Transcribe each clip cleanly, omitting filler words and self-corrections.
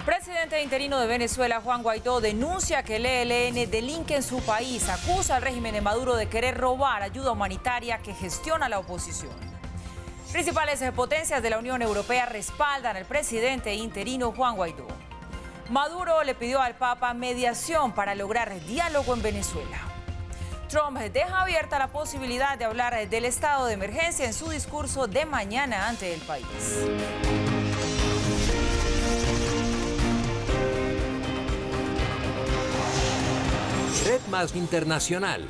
Presidente interino de Venezuela, Juan Guaidó, denuncia que el ELN delinque en su país. Acusa al régimen de Maduro de querer robar ayuda humanitaria que gestiona la oposición. Principales potencias de la Unión Europea respaldan al presidente interino Juan Guaidó. Maduro le pidió al Papa mediación para lograr diálogo en Venezuela. Trump deja abierta la posibilidad de hablar del estado de emergencia en su discurso de mañana ante el país. Red Más Internacional.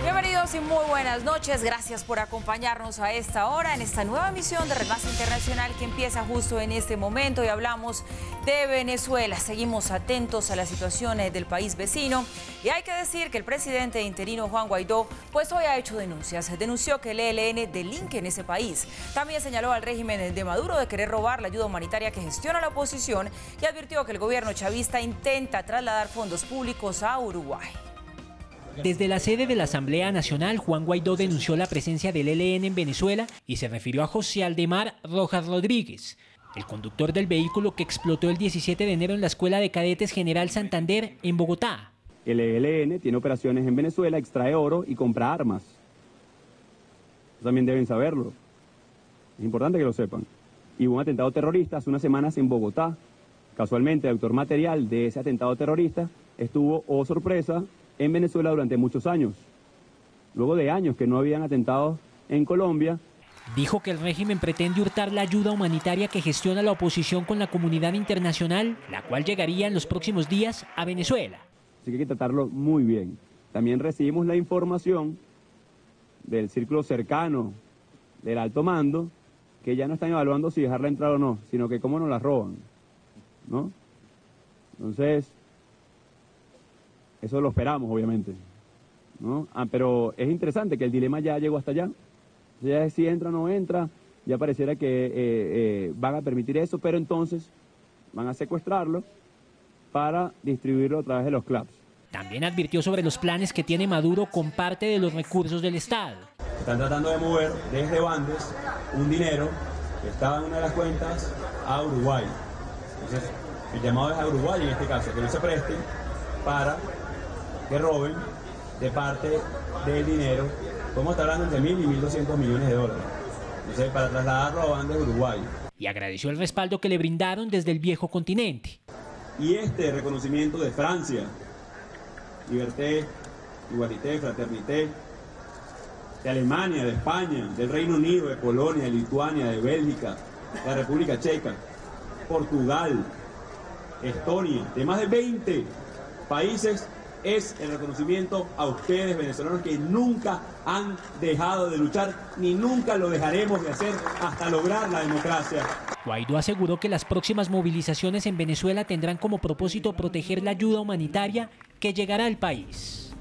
Bienvenidos y muy buenas noches. Gracias por acompañarnos a esta hora en esta nueva emisión de Red Más Internacional que empieza justo en este momento y hablamos de Venezuela. Seguimos atentos a la situación del país vecino y hay que decir que el presidente interino Juan Guaidó pues hoy ha hecho denuncias. Denunció que el ELN delinque en ese país. También señaló al régimen de Maduro de querer robar la ayuda humanitaria que gestiona la oposición y advirtió que el gobierno chavista intenta trasladar fondos públicos a Uruguay. Desde la sede de la Asamblea Nacional, Juan Guaidó denunció la presencia del ELN en Venezuela y se refirió a José Aldemar Rojas Rodríguez, el conductor del vehículo que explotó el 17 de enero en la Escuela de Cadetes General Santander en Bogotá. El ELN tiene operaciones en Venezuela, extrae oro y compra armas. También deben saberlo. Es importante que lo sepan. Y hubo un atentado terrorista hace unas semanas en Bogotá. Casualmente, el autor material de ese atentado terrorista estuvo, oh sorpresa, en Venezuela durante muchos años. Luego de años que no habían atentados en Colombia. Dijo que el régimen pretende hurtar la ayuda humanitaria que gestiona la oposición con la comunidad internacional, la cual llegaría en los próximos días a Venezuela. Así que hay que tratarlo muy bien. También recibimos la información del círculo cercano del alto mando, que ya no están evaluando si dejarla entrar o no, sino que cómo nos la roban, ¿no? Entonces, eso lo esperamos, obviamente, ¿no? Pero es interesante que el dilema ya llegó hasta allá. Ya si entra o no entra, ya pareciera que van a permitir eso, pero entonces van a secuestrarlo para distribuirlo a través de los clubs. También advirtió sobre los planes que tiene Maduro con parte de los recursos del Estado. Están tratando de mover desde Bandes un dinero que estaba en una de las cuentas a Uruguay. Entonces, el llamado es a Uruguay en este caso, que no se presten para que roben de parte del dinero. Podemos estar hablando entre 1.000 y 1.200 millones de dólares. Entonces, para trasladarlo a Bandes de Uruguay. Y agradeció el respaldo que le brindaron desde el viejo continente. Y este reconocimiento de Francia, Liberté, Igualité, Fraternité, de Alemania, de España, del Reino Unido, de Polonia, de Lituania, de Bélgica, de la República Checa, Portugal, Estonia, de más de 20 países, es el reconocimiento a ustedes, venezolanos, que nunca han dejado de luchar, ni nunca lo dejaremos de hacer hasta lograr la democracia. Guaidó aseguró que las próximas movilizaciones en Venezuela tendrán como propósito proteger la ayuda humanitaria que llegará al país.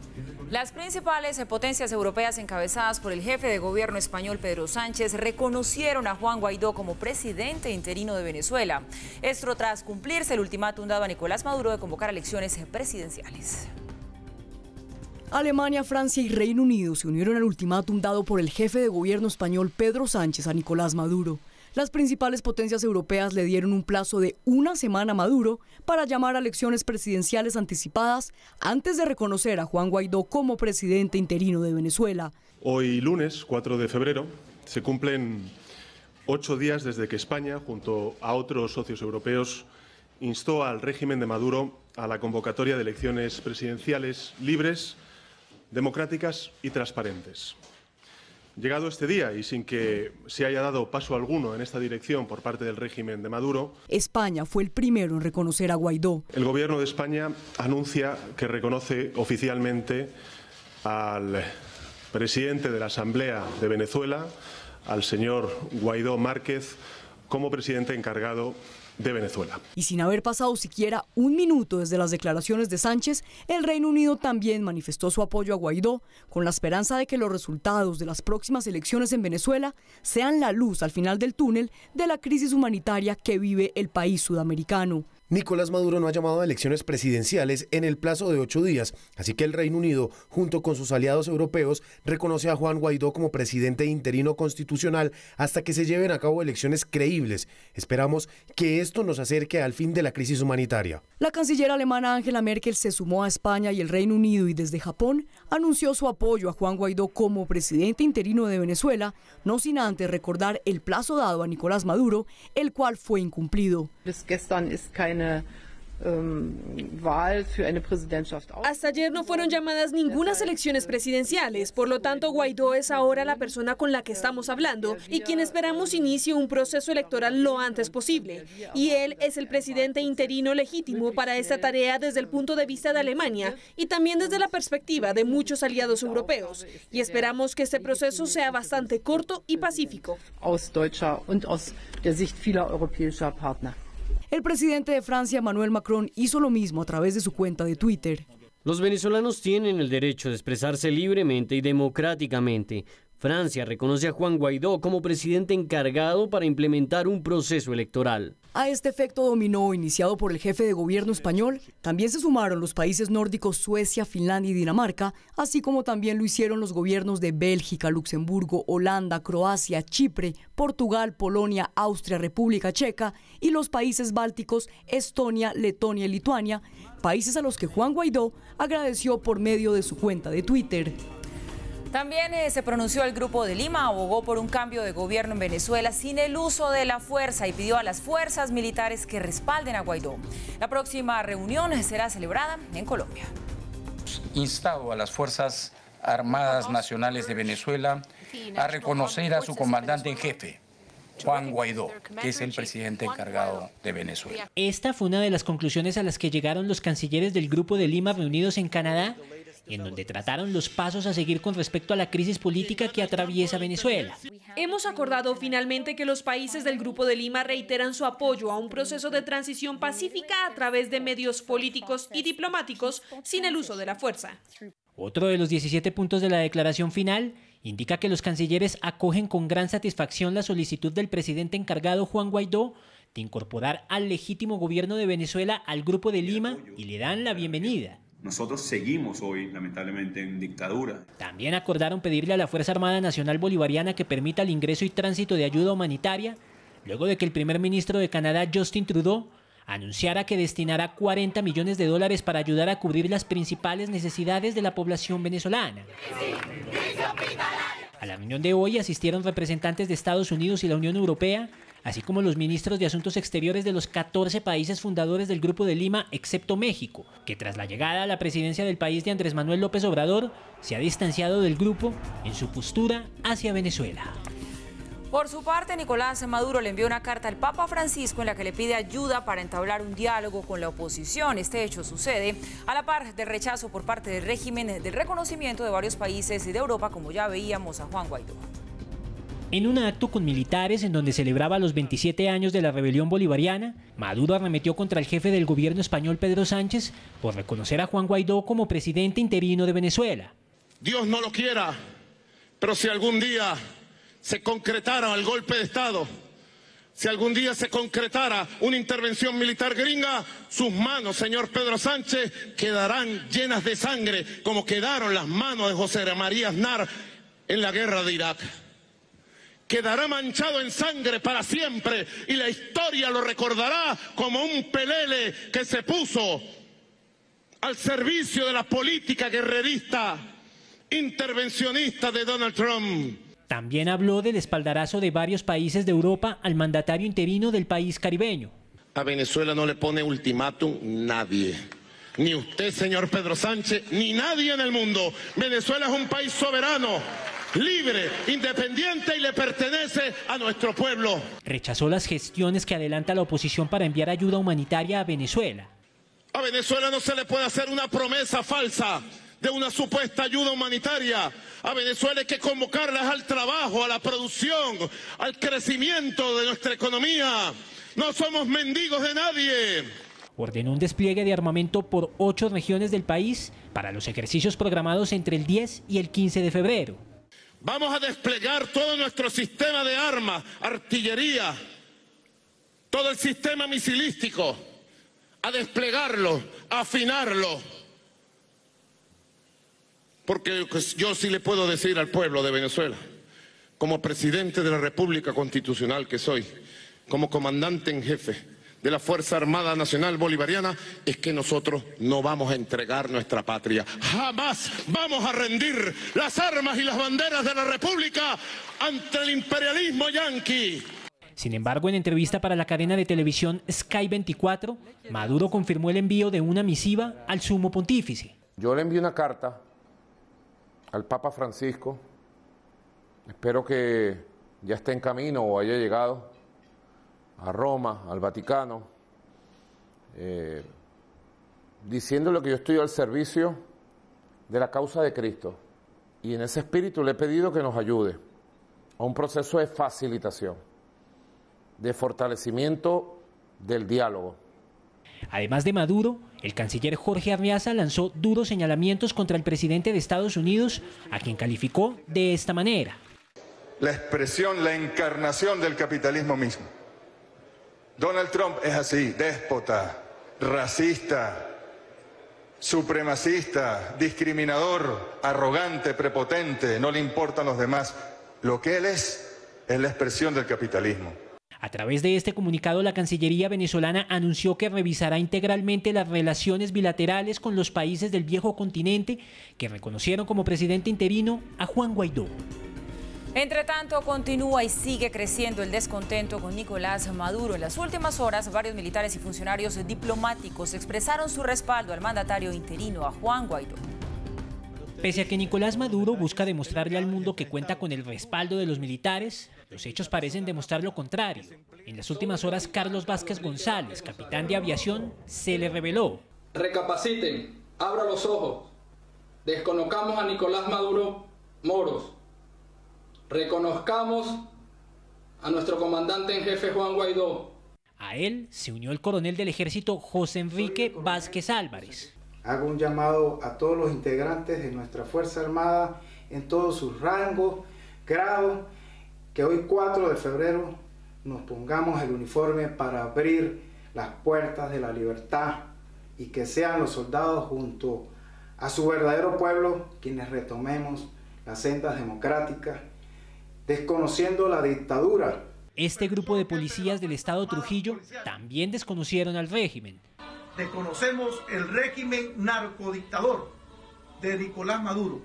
Las principales potencias europeas encabezadas por el jefe de gobierno español Pedro Sánchez reconocieron a Juan Guaidó como presidente interino de Venezuela. Esto tras cumplirse el ultimátum dado a Nicolás Maduro de convocar elecciones presidenciales. Alemania, Francia y Reino Unido se unieron al ultimátum dado por el jefe de gobierno español Pedro Sánchez a Nicolás Maduro. Las principales potencias europeas le dieron un plazo de una semana a Maduro para llamar a elecciones presidenciales anticipadas antes de reconocer a Juan Guaidó como presidente interino de Venezuela. Hoy lunes, 4 de febrero, se cumplen 8 días desde que España, junto a otros socios europeos, instó al régimen de Maduro a la convocatoria de elecciones presidenciales libres, democráticas y transparentes. Llegado este día y sin que se haya dado paso alguno en esta dirección por parte del régimen de Maduro, España fue el primero en reconocer a Guaidó. El gobierno de España anuncia que reconoce oficialmente al presidente de la Asamblea de Venezuela, al señor Guaidó Márquez, como presidente encargado de Venezuela. Y sin haber pasado siquiera un minuto desde las declaraciones de Sánchez, el Reino Unido también manifestó su apoyo a Guaidó, con la esperanza de que los resultados de las próximas elecciones en Venezuela sean la luz al final del túnel de la crisis humanitaria que vive el país sudamericano. Nicolás Maduro no ha llamado a elecciones presidenciales en el plazo de 8 días, así que el Reino Unido, junto con sus aliados europeos, reconoce a Juan Guaidó como presidente interino constitucional hasta que se lleven a cabo elecciones creíbles. Esperamos que esto nos acerque al fin de la crisis humanitaria. La canciller alemana Angela Merkel se sumó a España y el Reino Unido y desde Japón anunció su apoyo a Juan Guaidó como presidente interino de Venezuela, no sin antes recordar el plazo dado a Nicolás Maduro, el cual fue incumplido. Hasta ayer no fueron llamadas ninguna elecciones presidenciales, por lo tanto Guaidó es ahora la persona con la que estamos hablando y quien esperamos inicie un proceso electoral lo antes posible. Y él es el presidente interino legítimo para esta tarea desde el punto de vista de Alemania y también desde la perspectiva de muchos aliados europeos. Y esperamos que este proceso sea bastante corto y pacífico. El presidente de Francia, Emmanuel Macron, hizo lo mismo a través de su cuenta de Twitter. Los venezolanos tienen el derecho de expresarse libremente y democráticamente. Francia reconoce a Juan Guaidó como presidente encargado para implementar un proceso electoral. A este efecto dominó iniciado por el jefe de gobierno español, también se sumaron los países nórdicos Suecia, Finlandia y Dinamarca, así como también lo hicieron los gobiernos de Bélgica, Luxemburgo, Holanda, Croacia, Chipre, Portugal, Polonia, Austria, República Checa y los países bálticos Estonia, Letonia y Lituania, países a los que Juan Guaidó agradeció por medio de su cuenta de Twitter. También se pronunció el Grupo de Lima, abogó por un cambio de gobierno en Venezuela sin el uso de la fuerza y pidió a las fuerzas militares que respalden a Guaidó. La próxima reunión será celebrada en Colombia. Instado a las Fuerzas Armadas Nacionales de Venezuela a reconocer a su comandante en jefe, Juan Guaidó, que es el presidente encargado de Venezuela. Esta fue una de las conclusiones a las que llegaron los cancilleres del Grupo de Lima reunidos en Canadá, en donde trataron los pasos a seguir con respecto a la crisis política que atraviesa Venezuela. Hemos acordado finalmente que los países del Grupo de Lima reiteran su apoyo a un proceso de transición pacífica a través de medios políticos y diplomáticos sin el uso de la fuerza. Otro de los 17 puntos de la declaración final indica que los cancilleres acogen con gran satisfacción la solicitud del presidente encargado Juan Guaidó de incorporar al legítimo gobierno de Venezuela al Grupo de Lima y le dan la bienvenida. Nosotros seguimos hoy, lamentablemente, en dictadura. También acordaron pedirle a la Fuerza Armada Nacional Bolivariana que permita el ingreso y tránsito de ayuda humanitaria, luego de que el primer ministro de Canadá, Justin Trudeau, anunciara que destinará $40 millones para ayudar a cubrir las principales necesidades de la población venezolana. A la reunión de hoy asistieron representantes de Estados Unidos y la Unión Europea, así como los ministros de Asuntos Exteriores de los 14 países fundadores del Grupo de Lima, excepto México, que tras la llegada a la presidencia del país de Andrés Manuel López Obrador, se ha distanciado del grupo en su postura hacia Venezuela. Por su parte, Nicolás Maduro le envió una carta al Papa Francisco en la que le pide ayuda para entablar un diálogo con la oposición. Este hecho sucede a la par del rechazo por parte del régimen del reconocimiento de varios países de Europa, como ya veíamos a Juan Guaidó. En un acto con militares en donde celebraba los 27 años de la rebelión bolivariana, Maduro arremetió contra el jefe del gobierno español Pedro Sánchez por reconocer a Juan Guaidó como presidente interino de Venezuela. Dios no lo quiera, pero si algún día se concretara el golpe de Estado, si algún día se concretara una intervención militar gringa, sus manos, señor Pedro Sánchez, quedarán llenas de sangre, como quedaron las manos de José María Aznar en la guerra de Irak. Quedará manchado en sangre para siempre y la historia lo recordará como un pelele que se puso al servicio de la política guerrerista, intervencionista de Donald Trump. También habló del espaldarazo de varios países de Europa al mandatario interino del país caribeño. A Venezuela no le pone ultimátum nadie. Ni usted, señor Pedro Sánchez, ni nadie en el mundo. Venezuela es un país soberano, libre, independiente y le pertenece a nuestro pueblo. Rechazó las gestiones que adelanta la oposición para enviar ayuda humanitaria a Venezuela. A Venezuela no se le puede hacer una promesa falsa de una supuesta ayuda humanitaria. A Venezuela hay que convocarlas al trabajo, a la producción, al crecimiento de nuestra economía. No somos mendigos de nadie. Ordenó un despliegue de armamento por 8 regiones del país para los ejercicios programados entre el 10 y el 15 de febrero. Vamos a desplegar todo nuestro sistema de armas, artillería, todo el sistema misilístico, a desplegarlo, a afinarlo. Porque yo sí le puedo decir al pueblo de Venezuela, como presidente de la República Constitucional que soy, como comandante en jefe de la Fuerza Armada Nacional Bolivariana, es que nosotros no vamos a entregar nuestra patria. Jamás vamos a rendir las armas y las banderas de la República ante el imperialismo yanqui. Sin embargo, en entrevista para la cadena de televisión Sky 24, Maduro confirmó el envío de una misiva al sumo pontífice. Yo le envié una carta al Papa Francisco, espero que ya esté en camino o haya llegado a Roma, al Vaticano, diciéndole que yo estoy al servicio de la causa de Cristo. Y en ese espíritu le he pedido que nos ayude a un proceso de facilitación, de fortalecimiento del diálogo. Además de Maduro, el canciller Jorge Arreaza lanzó duros señalamientos contra el presidente de Estados Unidos, a quien calificó de esta manera. La expresión, la encarnación del capitalismo mismo. Donald Trump es así, déspota, racista, supremacista, discriminador, arrogante, prepotente, no le importan los demás. Lo que él es la expresión del capitalismo. A través de este comunicado, la Cancillería venezolana anunció que revisará integralmente las relaciones bilaterales con los países del viejo continente que reconocieron como presidente interino a Juan Guaidó. Entre tanto, continúa y sigue creciendo el descontento con Nicolás Maduro. En las últimas horas, varios militares y funcionarios diplomáticos expresaron su respaldo al mandatario interino, a Juan Guaidó. Pese a que Nicolás Maduro busca demostrarle al mundo que cuenta con el respaldo de los militares, los hechos parecen demostrar lo contrario. En las últimas horas, Carlos Vázquez González, capitán de aviación, se le reveló. Recapaciten, abra los ojos, desconozcamos a Nicolás Maduro Moros, reconozcamos a nuestro comandante en jefe Juan Guaidó. A él se unió el coronel del ejército José Enrique Vázquez Álvarez. Hago un llamado a todos los integrantes de nuestra Fuerza Armada en todos sus rangos, grados, que hoy 4 de febrero nos pongamos el uniforme para abrir las puertas de la libertad y que sean los soldados junto a su verdadero pueblo quienes retomemos las sendas democráticas, desconociendo la dictadura. Este grupo de policías del estado Trujillo también desconocieron al régimen. Desconocemos el régimen narcodictador de Nicolás Maduro.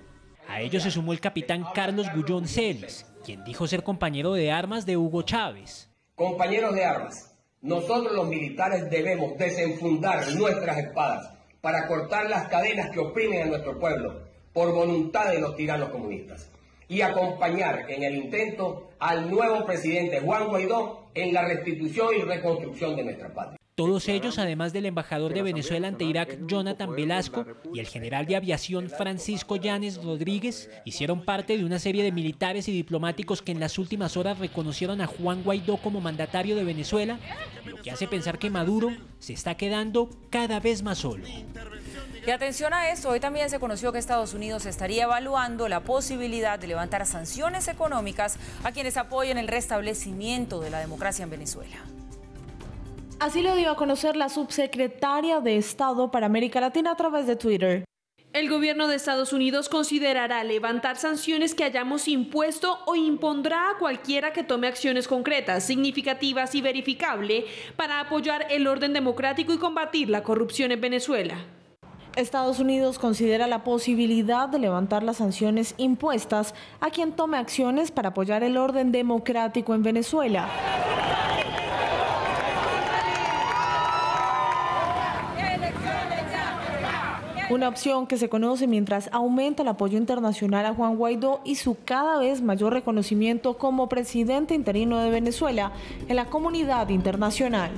A ellos se sumó el capitán Carlos Gullón Celis, quien dijo ser compañero de armas de Hugo Chávez. Compañeros de armas, nosotros los militares debemos desenfundar nuestras espadas para cortar las cadenas que oprimen a nuestro pueblo por voluntad de los tiranos comunistas y acompañar en el intento al nuevo presidente Juan Guaidó en la restitución y reconstrucción de nuestra patria. Todos ellos, además del embajador de Venezuela ante Irak, Jonathan Velasco, y el general de aviación Francisco Llanes Rodríguez, hicieron parte de una serie de militares y diplomáticos que en las últimas horas reconocieron a Juan Guaidó como mandatario de Venezuela, lo que hace pensar que Maduro se está quedando cada vez más solo. Y atención a esto, hoy también se conoció que Estados Unidos estaría evaluando la posibilidad de levantar sanciones económicas a quienes apoyen el restablecimiento de la democracia en Venezuela. Así lo dio a conocer la subsecretaria de Estado para América Latina a través de Twitter. El gobierno de Estados Unidos considerará levantar sanciones que hayamos impuesto o impondrá a cualquiera que tome acciones concretas, significativas y verificables para apoyar el orden democrático y combatir la corrupción en Venezuela. Estados Unidos considera la posibilidad de levantar las sanciones impuestas a quien tome acciones para apoyar el orden democrático en Venezuela. Una opción que se conoce mientras aumenta el apoyo internacional a Juan Guaidó y su cada vez mayor reconocimiento como presidente interino de Venezuela en la comunidad internacional.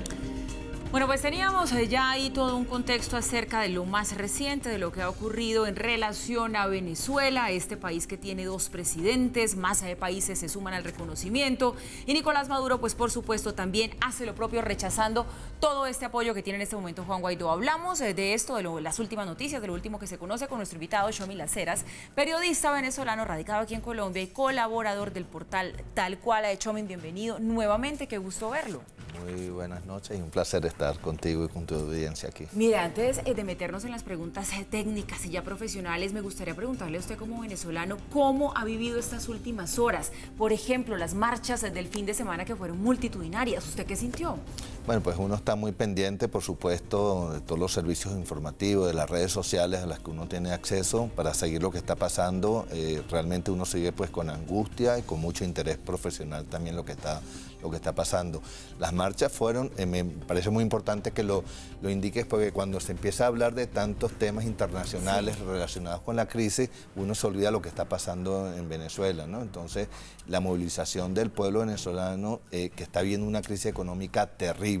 Bueno, pues teníamos ya ahí todo un contexto acerca de lo más reciente, de lo que ha ocurrido en relación a Venezuela, este país que tiene 2 presidentes, más países se suman al reconocimiento, y Nicolás Maduro, pues por supuesto, también hace lo propio rechazando todo este apoyo que tiene en este momento Juan Guaidó. Hablamos de esto, de las últimas noticias, de lo último que se conoce con nuestro invitado, Xomi Las Heras, periodista venezolano radicado aquí en Colombia y colaborador del portal Tal Cual. Xomi, bienvenido nuevamente, qué gusto verlo. Muy buenas noches y un placer estar contigo y con tu audiencia aquí. Mira, antes de meternos en las preguntas técnicas y ya profesionales, me gustaría preguntarle a usted como venezolano, ¿cómo ha vivido estas últimas horas? Por ejemplo, las marchas del fin de semana que fueron multitudinarias. ¿Usted qué sintió? Bueno, pues uno está muy pendiente, por supuesto, de todos los servicios informativos, de las redes sociales a las que uno tiene acceso para seguir lo que está pasando. Realmente uno sigue pues con angustia y con mucho interés profesional también lo que está pasando. Las marchas fueron, me parece muy importante que lo indiques, porque cuando se empieza a hablar de tantos temas internacionales relacionados con la crisis, uno se olvida lo que está pasando en Venezuela, ¿no? Entonces, la movilización del pueblo venezolano, que está viendo una crisis económica terrible,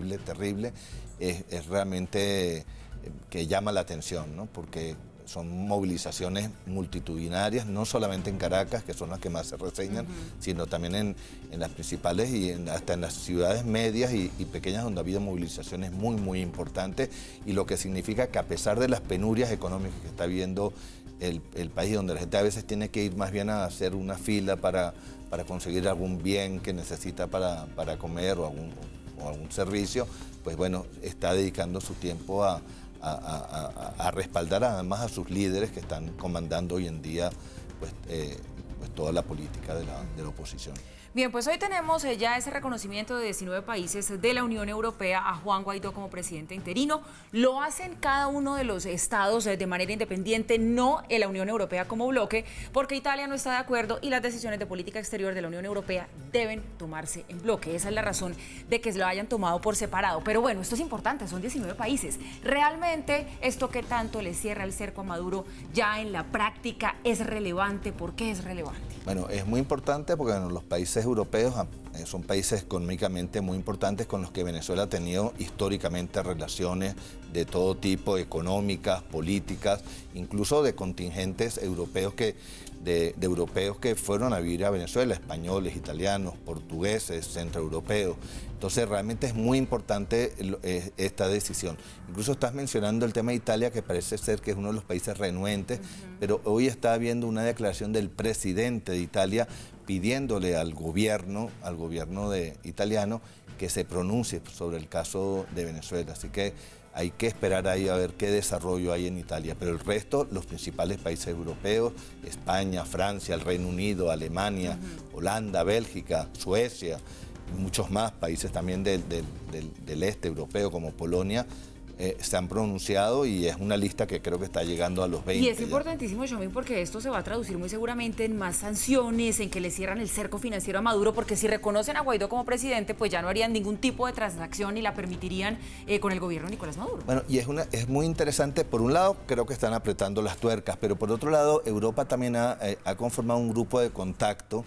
es realmente que llama la atención, ¿no? Porque son movilizaciones multitudinarias, no solamente en Caracas, que son las que más se reseñan, sino también en las principales y hasta en las ciudades medias y pequeñas, donde ha habido movilizaciones muy importantes, y lo que significa que a pesar de las penurias económicas que está viviendo el país, donde la gente a veces tiene que ir más bien a hacer una fila para conseguir algún bien que necesita para comer o algún servicio, pues bueno, está dedicando su tiempo a respaldar además a sus líderes que están comandando hoy en día pues toda la política de la oposición. Bien, pues hoy tenemos ya ese reconocimiento de 19 países de la Unión Europea a Juan Guaidó como presidente interino. Lo hacen cada uno de los estados de manera independiente, no en la Unión Europea como bloque, porque Italia no está de acuerdo y las decisiones de política exterior de la Unión Europea deben tomarse en bloque. Esa es la razón de que se lo hayan tomado por separado. Pero bueno, esto es importante, son 19 países. ¿Realmente esto que tanto le cierra el cerco a Maduro ya en la práctica es relevante? ¿Por qué es relevante? Bueno, es muy importante porque bueno, los países europeos son países económicamente muy importantes con los que Venezuela ha tenido históricamente relaciones de todo tipo, económicas, políticas, incluso de contingentes europeos de europeos que fueron a vivir a Venezuela, españoles, italianos, portugueses, centroeuropeos. Entonces realmente es muy importante esta decisión. Incluso estás mencionando el tema de Italia, que parece ser que es uno de los países renuentes, pero hoy está habiendo una declaración del presidente de Italia pidiéndole al gobierno italiano que se pronuncie sobre el caso de Venezuela. Así que hay que esperar ahí a ver qué desarrollo hay en Italia. Pero el resto, los principales países europeos, España, Francia, el Reino Unido, Alemania, Holanda, Bélgica, Suecia, muchos más países también del este europeo como Polonia, se han pronunciado y es una lista que creo que está llegando a los 20. Y es importantísimo, Xiomín, porque esto se va a traducir muy seguramente en más sanciones, en que le cierran el cerco financiero a Maduro, porque si reconocen a Guaidó como presidente, pues ya no harían ningún tipo de transacción y la permitirían con el gobierno de Nicolás Maduro. Bueno, y es muy interesante. Por un lado, creo que están apretando las tuercas, pero por otro lado, Europa también ha conformado un grupo de contacto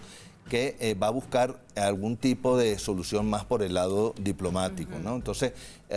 que va a buscar algún tipo de solución más por el lado diplomático, ¿no? Entonces,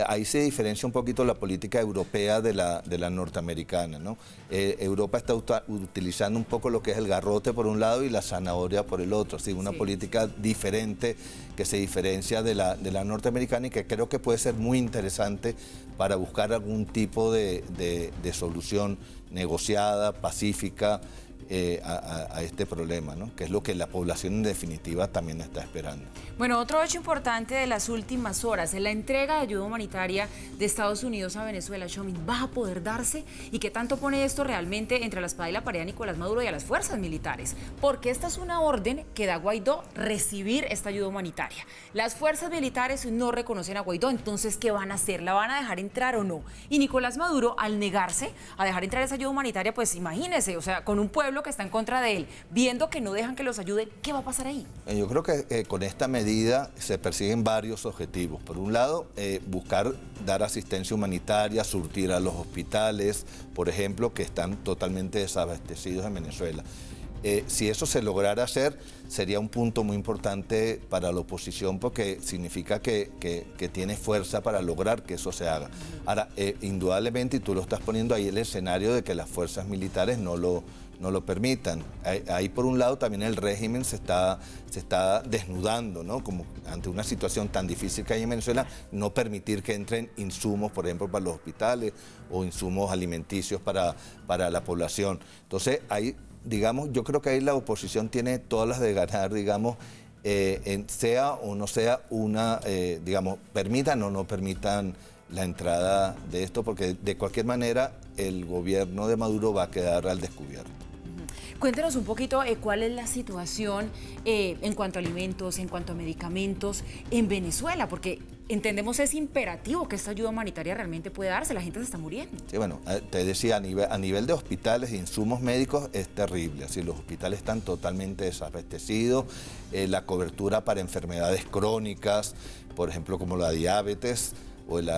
ahí se diferencia un poquito la política europea de la norteamericana, ¿no? Europa está utilizando un poco lo que es el garrote por un lado y la zanahoria por el otro, así una política diferente que se diferencia de la norteamericana y que creo que puede ser muy interesante para buscar algún tipo de solución negociada, pacífica, a este problema, ¿no? Que es lo que la población en definitiva también está esperando. Bueno, otro hecho importante de las últimas horas es la entrega de ayuda humanitaria de Estados Unidos a Venezuela. Xiomín, ¿va a poder darse? ¿Y qué tanto pone esto realmente entre la espada y la pared a Nicolás Maduro y a las fuerzas militares? Porque esta es una orden que da Guaidó, recibir esta ayuda humanitaria. Las fuerzas militares no reconocen a Guaidó, entonces ¿qué van a hacer? ¿La van a dejar entrar o no? Y Nicolás Maduro, al negarse a dejar entrar esa ayuda humanitaria, pues imagínese, o sea, con un pueblo que está en contra de él, viendo que no dejan que los ayuden, ¿qué va a pasar ahí? Yo creo que con esta medida se persiguen varios objetivos. Por un lado, buscar dar asistencia humanitaria, surtir a los hospitales, por ejemplo, que están totalmente desabastecidos en Venezuela. Si eso se lograra hacer, sería un punto muy importante para la oposición porque significa que tiene fuerza para lograr que eso se haga. Ahora, indudablemente, y tú lo estás poniendo ahí, el escenario de que las fuerzas militares no lo permitan. Ahí por un lado también el régimen se está desnudando, ¿no? Como ante una situación tan difícil que hay en Venezuela, no permitir que entren insumos, por ejemplo, para los hospitales o insumos alimenticios para la población. Entonces, ahí, digamos, yo creo que ahí la oposición tiene todas las de ganar, digamos, sea o no sea una, digamos, permitan o no permitan la entrada de esto, porque de cualquier manera el gobierno de Maduro va a quedar al descubierto. Cuéntenos un poquito cuál es la situación en cuanto a alimentos, en cuanto a medicamentos en Venezuela, porque entendemos es imperativo que esta ayuda humanitaria realmente pueda darse, la gente se está muriendo. Sí, bueno, te decía, a nivel de hospitales e insumos médicos es terrible, así los hospitales están totalmente desabastecidos, la cobertura para enfermedades crónicas, por ejemplo como la diabetes o el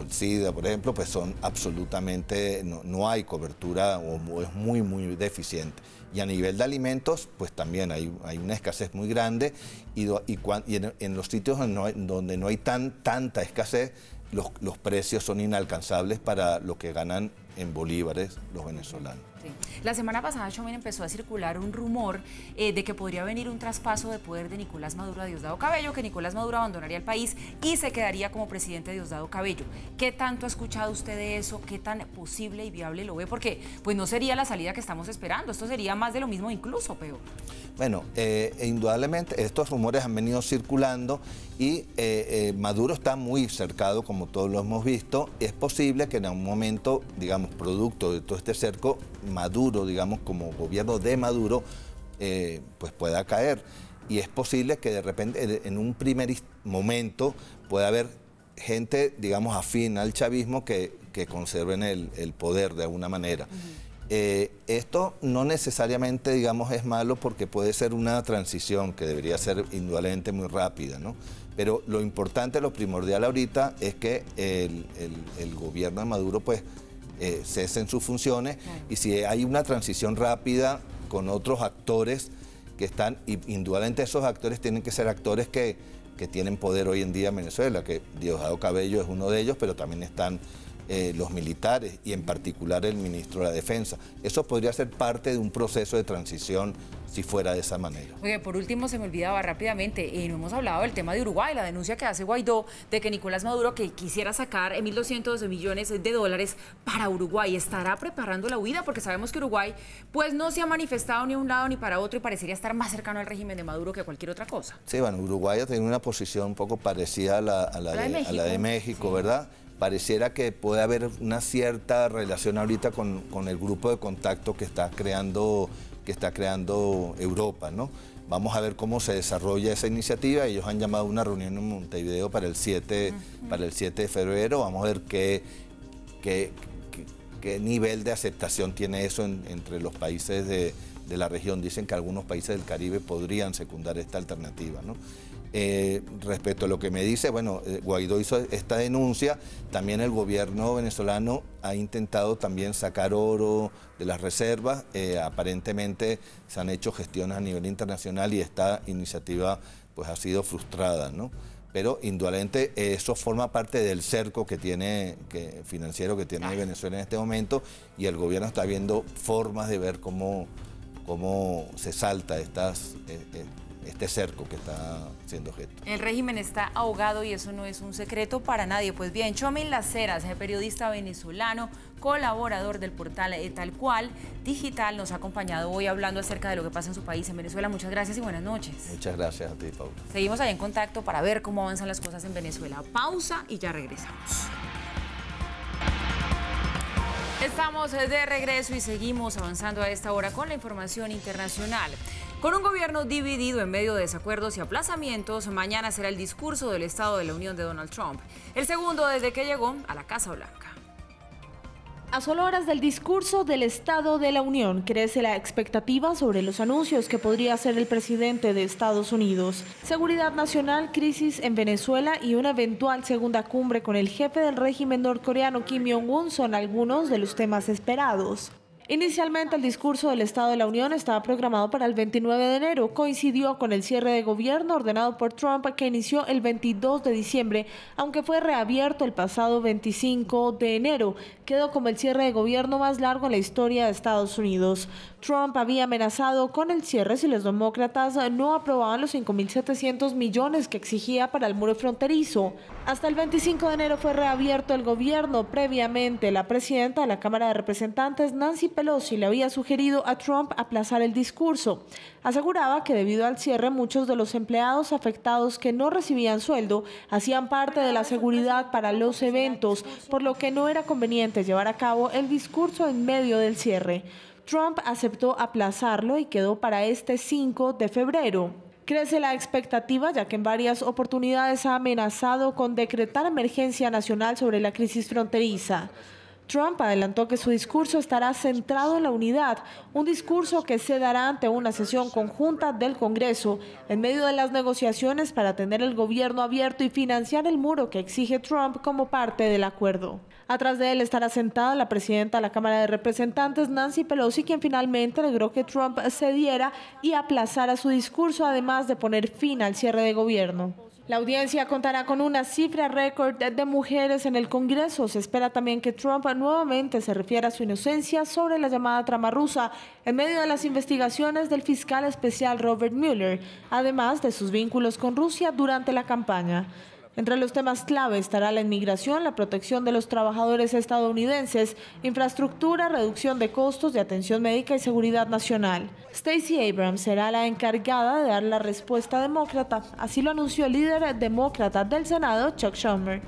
SIDA, por ejemplo, pues son absolutamente, no hay cobertura o es muy, muy deficiente. Y a nivel de alimentos, pues también hay una escasez muy grande y en los sitios donde no hay tanta escasez, los precios son inalcanzables para lo que ganan en bolívares los venezolanos. Sí. La semana pasada, Chomín, empezó a circular un rumor de que podría venir un traspaso de poder de Nicolás Maduro a Diosdado Cabello, que Nicolás Maduro abandonaría el país y se quedaría como presidente de Diosdado Cabello. ¿Qué tanto ha escuchado usted de eso? ¿Qué tan posible y viable lo ve? Porque pues no sería la salida que estamos esperando, esto sería más de lo mismo, incluso peor. Bueno, indudablemente estos rumores han venido circulando y Maduro está muy cercado, como todos lo hemos visto. Es posible que en algún momento, digamos, producto de todo este cerco, Maduro, digamos, como gobierno de Maduro, pues pueda caer. Y es posible que de repente, en un primer momento, pueda haber gente, digamos, afín al chavismo que conserven el poder de alguna manera. Esto no necesariamente, digamos, es malo porque puede ser una transición que debería ser indudablemente muy rápida, ¿no? Pero lo importante, lo primordial ahorita es que el gobierno de Maduro, pues, cesen sus funciones, y si hay una transición rápida con otros actores que están, y indudablemente esos actores tienen que ser actores que tienen poder hoy en día en Venezuela, que Diosdado Cabello es uno de ellos, pero también están los militares y en particular el ministro de la Defensa. Eso podría ser parte de un proceso de transición si fuera de esa manera. Oye, por último se me olvidaba rápidamente, no hemos hablado del tema de Uruguay, la denuncia que hace Guaidó de que Nicolás Maduro que quisiera sacar 1.200 millones de dólares para Uruguay, ¿estará preparando la huida? Porque sabemos que Uruguay pues no se ha manifestado ni a un lado ni para otro y parecería estar más cercano al régimen de Maduro que cualquier otra cosa. Sí, bueno, Uruguay tiene una posición un poco parecida a la de México, sí. ¿Verdad? Pareciera que puede haber una cierta relación ahorita con el grupo de contacto que está creando Europa, ¿no? Vamos a ver cómo se desarrolla esa iniciativa. Ellos han llamado una reunión en Montevideo para el 7 de febrero. Vamos a ver qué nivel de aceptación tiene eso entre los países de la región. Dicen que algunos países del Caribe podrían secundar esta alternativa, ¿no? Respecto a lo que me dice, bueno, Guaidó hizo esta denuncia, también el gobierno venezolano ha intentado también sacar oro de las reservas, aparentemente se han hecho gestiones a nivel internacional y esta iniciativa pues ha sido frustrada, ¿no? Pero indudablemente eso forma parte del cerco financiero que tiene Venezuela en este momento y el gobierno está viendo formas de ver cómo se salta este cerco que está siendo objeto. El régimen está ahogado y eso no es un secreto para nadie. Pues bien, Chomín Las Heras, periodista venezolano, colaborador del portal Tal Cual Digital, nos ha acompañado hoy hablando acerca de lo que pasa en su país, en Venezuela. Muchas gracias y buenas noches. Muchas gracias a ti, Paula. Seguimos ahí en contacto para ver cómo avanzan las cosas en Venezuela. Pausa y ya regresamos. Estamos de regreso y seguimos avanzando a esta hora con la información internacional. Con un gobierno dividido en medio de desacuerdos y aplazamientos, mañana será el discurso del Estado de la Unión de Donald Trump, el segundo desde que llegó a la Casa Blanca. A solo horas del discurso del Estado de la Unión, crece la expectativa sobre los anuncios que podría hacer el presidente de Estados Unidos. Seguridad nacional, crisis en Venezuela y una eventual segunda cumbre con el jefe del régimen norcoreano Kim Jong-un son algunos de los temas esperados. Inicialmente el discurso del Estado de la Unión estaba programado para el 29 de enero. Coincidió con el cierre de gobierno ordenado por Trump que inició el 22 de diciembre, aunque fue reabierto el pasado 25 de enero. Quedó como el cierre de gobierno más largo en la historia de Estados Unidos. Trump había amenazado con el cierre si los demócratas no aprobaban los 5.700 millones que exigía para el muro fronterizo. Hasta el 25 de enero fue reabierto el gobierno. Previamente, la presidenta de la Cámara de Representantes, Nancy Pelosi, Pelosi le había sugerido a Trump aplazar el discurso. Aseguraba que debido al cierre, muchos de los empleados afectados que no recibían sueldo hacían parte de la seguridad para los eventos, por lo que no era conveniente llevar a cabo el discurso en medio del cierre. Trump aceptó aplazarlo y quedó para este 5 de febrero. Crece la expectativa, ya que en varias oportunidades ha amenazado con decretar emergencia nacional sobre la crisis fronteriza. Trump adelantó que su discurso estará centrado en la unidad, un discurso que se dará ante una sesión conjunta del Congreso, en medio de las negociaciones para tener el gobierno abierto y financiar el muro que exige Trump como parte del acuerdo. Atrás de él estará sentada la presidenta de la Cámara de Representantes, Nancy Pelosi, quien finalmente logró que Trump cediera y aplazara su discurso, además de poner fin al cierre de gobierno. La audiencia contará con una cifra récord de mujeres en el Congreso. Se espera también que Trump nuevamente se refiera a su inocencia sobre la llamada trama rusa en medio de las investigaciones del fiscal especial Robert Mueller, además de sus vínculos con Rusia durante la campaña. Entre los temas clave estará la inmigración, la protección de los trabajadores estadounidenses, infraestructura, reducción de costos de atención médica y seguridad nacional. Stacey Abrams será la encargada de dar la respuesta demócrata, así lo anunció el líder demócrata del Senado, Chuck Schumer.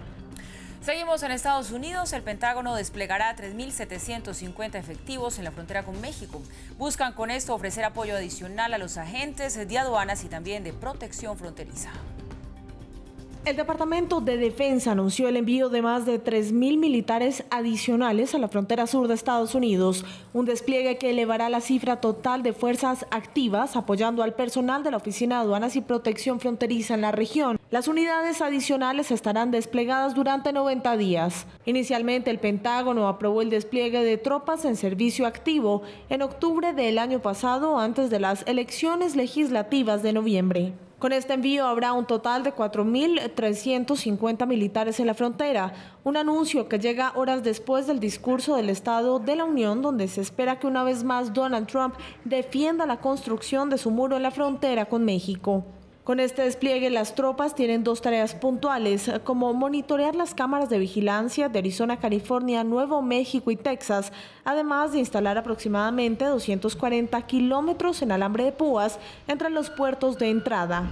Seguimos en Estados Unidos. El Pentágono desplegará 3.750 efectivos en la frontera con México. Buscan con esto ofrecer apoyo adicional a los agentes de aduanas y también de protección fronteriza. El Departamento de Defensa anunció el envío de más de 3.000 militares adicionales a la frontera sur de Estados Unidos, un despliegue que elevará la cifra total de fuerzas activas apoyando al personal de la Oficina de Aduanas y Protección Fronteriza en la región. Las unidades adicionales estarán desplegadas durante 90 días. Inicialmente, el Pentágono aprobó el despliegue de tropas en servicio activo en octubre del año pasado, antes de las elecciones legislativas de noviembre. Con este envío habrá un total de 4.350 militares en la frontera, un anuncio que llega horas después del discurso del Estado de la Unión, donde se espera que una vez más Donald Trump defienda la construcción de su muro en la frontera con México. Con este despliegue, las tropas tienen dos tareas puntuales, como monitorear las cámaras de vigilancia de Arizona, California, Nuevo México y Texas, además de instalar aproximadamente 240 kilómetros en alambre de púas entre los puertos de entrada.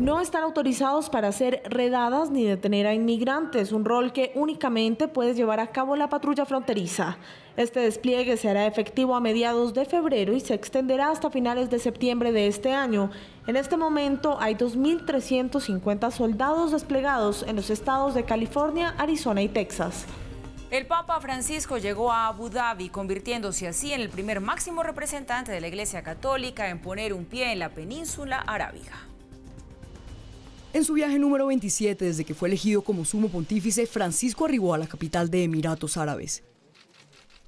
No están autorizados para hacer redadas ni detener a inmigrantes, un rol que únicamente puede llevar a cabo la patrulla fronteriza. Este despliegue se hará efectivo a mediados de febrero y se extenderá hasta finales de septiembre de este año. En este momento hay 2.350 soldados desplegados en los estados de California, Arizona y Texas. El Papa Francisco llegó a Abu Dhabi, convirtiéndose así en el primer máximo representante de la Iglesia Católica en poner un pie en la península arábiga. En su viaje número 27, desde que fue elegido como sumo pontífice, Francisco arribó a la capital de Emiratos Árabes.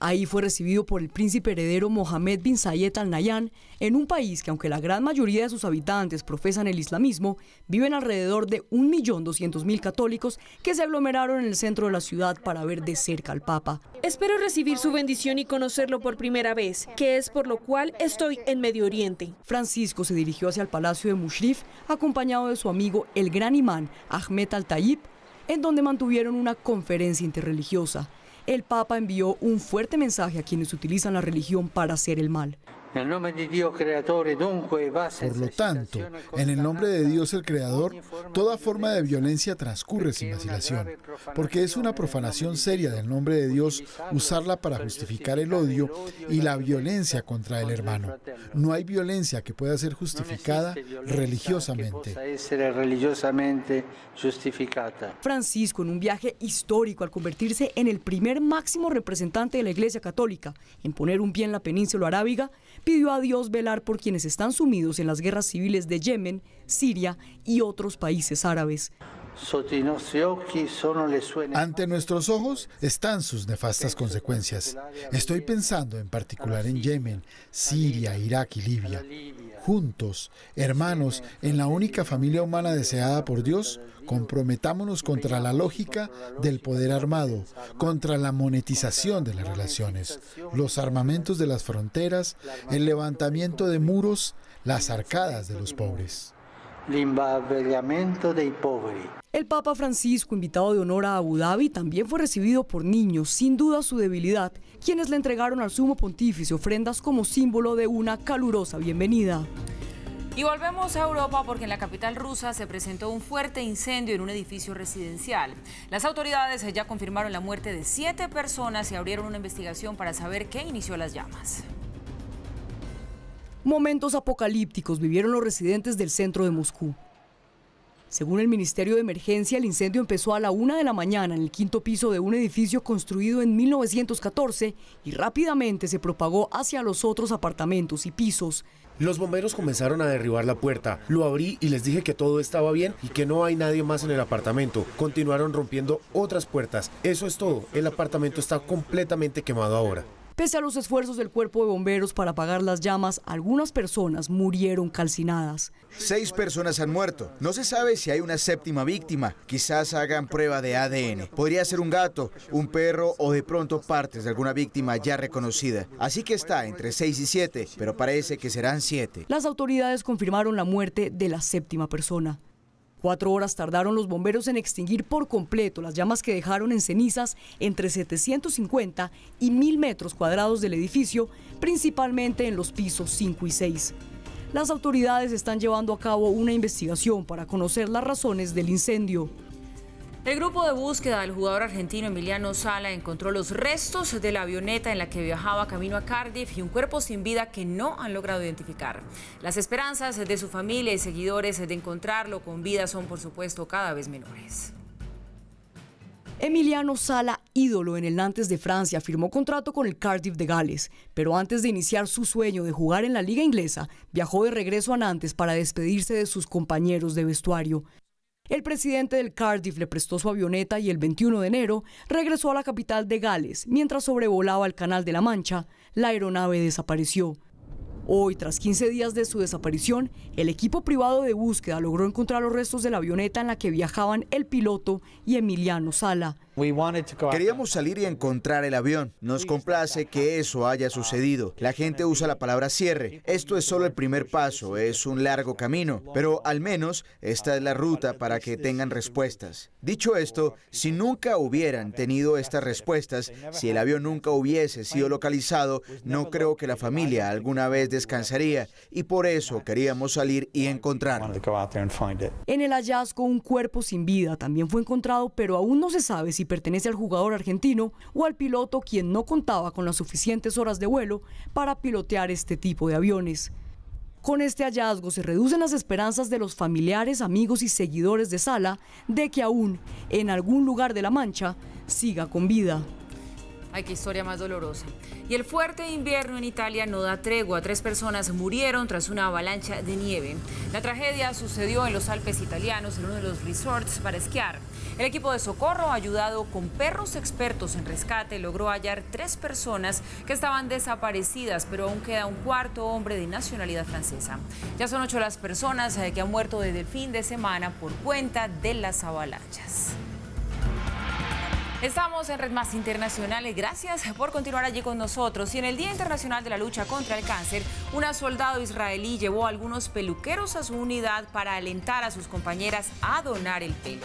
Ahí fue recibido por el príncipe heredero Mohammed bin Zayed Al Nahyan, en un país que, aunque la gran mayoría de sus habitantes profesan el islamismo, viven alrededor de 1.200.000 católicos que se aglomeraron en el centro de la ciudad para ver de cerca al Papa. Espero recibir su bendición y conocerlo por primera vez, que es por lo cual estoy en Medio Oriente. Francisco se dirigió hacia el Palacio de Mushrif, acompañado de su amigo el gran imán Ahmed Al-Tayyib, en donde mantuvieron una conferencia interreligiosa. El Papa envió un fuerte mensaje a quienes utilizan la religión para hacer el mal. Por lo tanto, en el nombre de Dios el Creador, toda forma de violencia transcurre sin vacilación, porque es una profanación seria del nombre de Dios usarla para justificar el odio y la violencia contra el hermano. No hay violencia que pueda ser justificada religiosamente. Francisco, en un viaje histórico al convertirse en el primer máximo representante de la Iglesia Católica en poner un pie en la península arábiga, pidió a Dios velar por quienes están sumidos en las guerras civiles de Yemen, Siria y otros países árabes. Ante nuestros ojos están sus nefastas consecuencias. Estoy pensando en particular en Yemen, Siria, Irak y Libia. Juntos, hermanos, en la única familia humana deseada por Dios, comprometámonos contra la lógica del poder armado, contra la monetización de las relaciones, los armamentos de las fronteras, el levantamiento de muros, las arcadas de los pobres. El Papa Francisco, invitado de honor a Abu Dhabi, también fue recibido por niños, sin duda su debilidad, quienes le entregaron al sumo pontífice ofrendas como símbolo de una calurosa bienvenida. Y volvemos a Europa porque en la capital rusa se presentó un fuerte incendio en un edificio residencial. Las autoridades ya confirmaron la muerte de 7 personas y abrieron una investigación para saber qué inició las llamas. Momentos apocalípticos vivieron los residentes del centro de Moscú. Según el Ministerio de Emergencia, el incendio empezó a la 1 de la mañana en el 5º piso de un edificio construido en 1914 y rápidamente se propagó hacia los otros apartamentos y pisos. Los bomberos comenzaron a derribar la puerta. Lo abrí y les dije que todo estaba bien y que no hay nadie más en el apartamento. Continuaron rompiendo otras puertas. Eso es todo. El apartamento está completamente quemado ahora. Pese a los esfuerzos del cuerpo de bomberos para apagar las llamas, algunas personas murieron calcinadas. 6 personas han muerto. No se sabe si hay una 7ª víctima. Quizás hagan prueba de ADN. Podría ser un gato, un perro o de pronto partes de alguna víctima ya reconocida. Así que está entre 6 y 7, pero parece que serán 7. Las autoridades confirmaron la muerte de la 7ª persona. 4 horas tardaron los bomberos en extinguir por completo las llamas que dejaron en cenizas entre 750 y 1000 metros cuadrados del edificio, principalmente en los pisos 5 y 6. Las autoridades están llevando a cabo una investigación para conocer las razones del incendio. El grupo de búsqueda del jugador argentino Emiliano Sala encontró los restos de la avioneta en la que viajaba camino a Cardiff y un cuerpo sin vida que no han logrado identificar. Las esperanzas de su familia y seguidores de encontrarlo con vida son, por supuesto, cada vez menores. Emiliano Sala, ídolo en el Nantes de Francia, firmó contrato con el Cardiff de Gales, pero antes de iniciar su sueño de jugar en la liga inglesa, viajó de regreso a Nantes para despedirse de sus compañeros de vestuario. El presidente del Cardiff le prestó su avioneta y el 21 de enero regresó a la capital de Gales. Mientras sobrevolaba el Canal de la Mancha, la aeronave desapareció. Hoy, tras 15 días de su desaparición, el equipo privado de búsqueda logró encontrar los restos de la avioneta en la que viajaban el piloto y Emiliano Sala. Queríamos salir y encontrar el avión. Nos complace que eso haya sucedido. La gente usa la palabra cierre. Esto es solo el primer paso, es un largo camino, pero al menos esta es la ruta para que tengan respuestas. Dicho esto, si nunca hubieran tenido estas respuestas, si el avión nunca hubiese sido localizado, no creo que la familia alguna vez descansaría y por eso queríamos salir y encontrarlo. En el hallazgo, un cuerpo sin vida también fue encontrado, pero aún no se sabe si pertenece al jugador argentino o al piloto, quien no contaba con las suficientes horas de vuelo para pilotear este tipo de aviones. Con este hallazgo se reducen las esperanzas de los familiares, amigos y seguidores de Sala de que aún en algún lugar de la Mancha siga con vida. Ay, qué historia más dolorosa. Y el fuerte invierno en Italia no da tregua. 3 personas murieron tras una avalancha de nieve. La tragedia sucedió en los Alpes italianos, en uno de los resorts para esquiar. El equipo de socorro, ayudado con perros expertos en rescate, logró hallar 3 personas que estaban desaparecidas, pero aún queda un 4.º hombre de nacionalidad francesa. Ya son 8 las personas que han muerto desde el fin de semana por cuenta de las avalanchas. Estamos en Red Más Internacional y gracias por continuar allí con nosotros. Y en el Día Internacional de la Lucha contra el Cáncer, una soldado israelí llevó a algunos peluqueros a su unidad para alentar a sus compañeras a donar el pelo.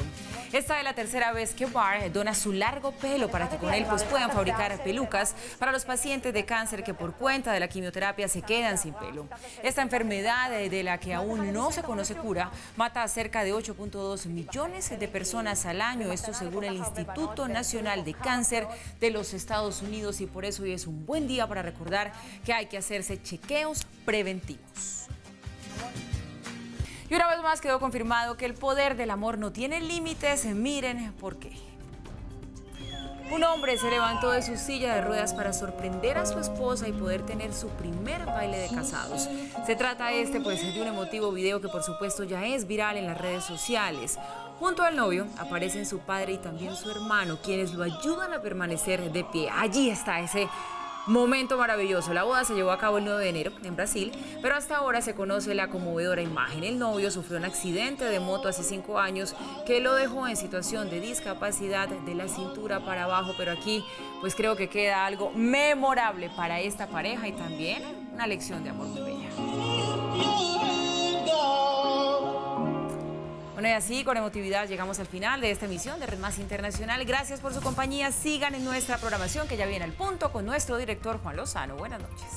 Esta es la 3ª vez que Bar dona su largo pelo para que con él puedan fabricar pelucas para los pacientes de cáncer que por cuenta de la quimioterapia se quedan sin pelo. Esta enfermedad, de la que aún no se conoce cura, mata a cerca de 8.2 millones de personas al año, esto según el Instituto Nacional de Cáncer de los Estados Unidos, y por eso hoy es un buen día para recordar que hay que hacerse chequeos preventivos. Y una vez más quedó confirmado que el poder del amor no tiene límites. Miren por qué. Un hombre se levantó de su silla de ruedas para sorprender a su esposa y poder tener su primer baile de casados. Se trata de un emotivo video que por supuesto ya es viral en las redes sociales. Junto al novio aparecen su padre y también su hermano, quienes lo ayudan a permanecer de pie. Allí está ese momento maravilloso. La boda se llevó a cabo el 9 de enero en Brasil, pero hasta ahora se conoce la conmovedora imagen. El novio sufrió un accidente de moto hace 5 años que lo dejó en situación de discapacidad de la cintura para abajo, pero aquí pues creo que queda algo memorable para esta pareja y también una lección de amor muy bella. Bueno, y así con emotividad llegamos al final de esta emisión de Red Más Internacional. Gracias por su compañía. Sigan en nuestra programación que ya viene al punto con nuestro director Juan Lozano. Buenas noches.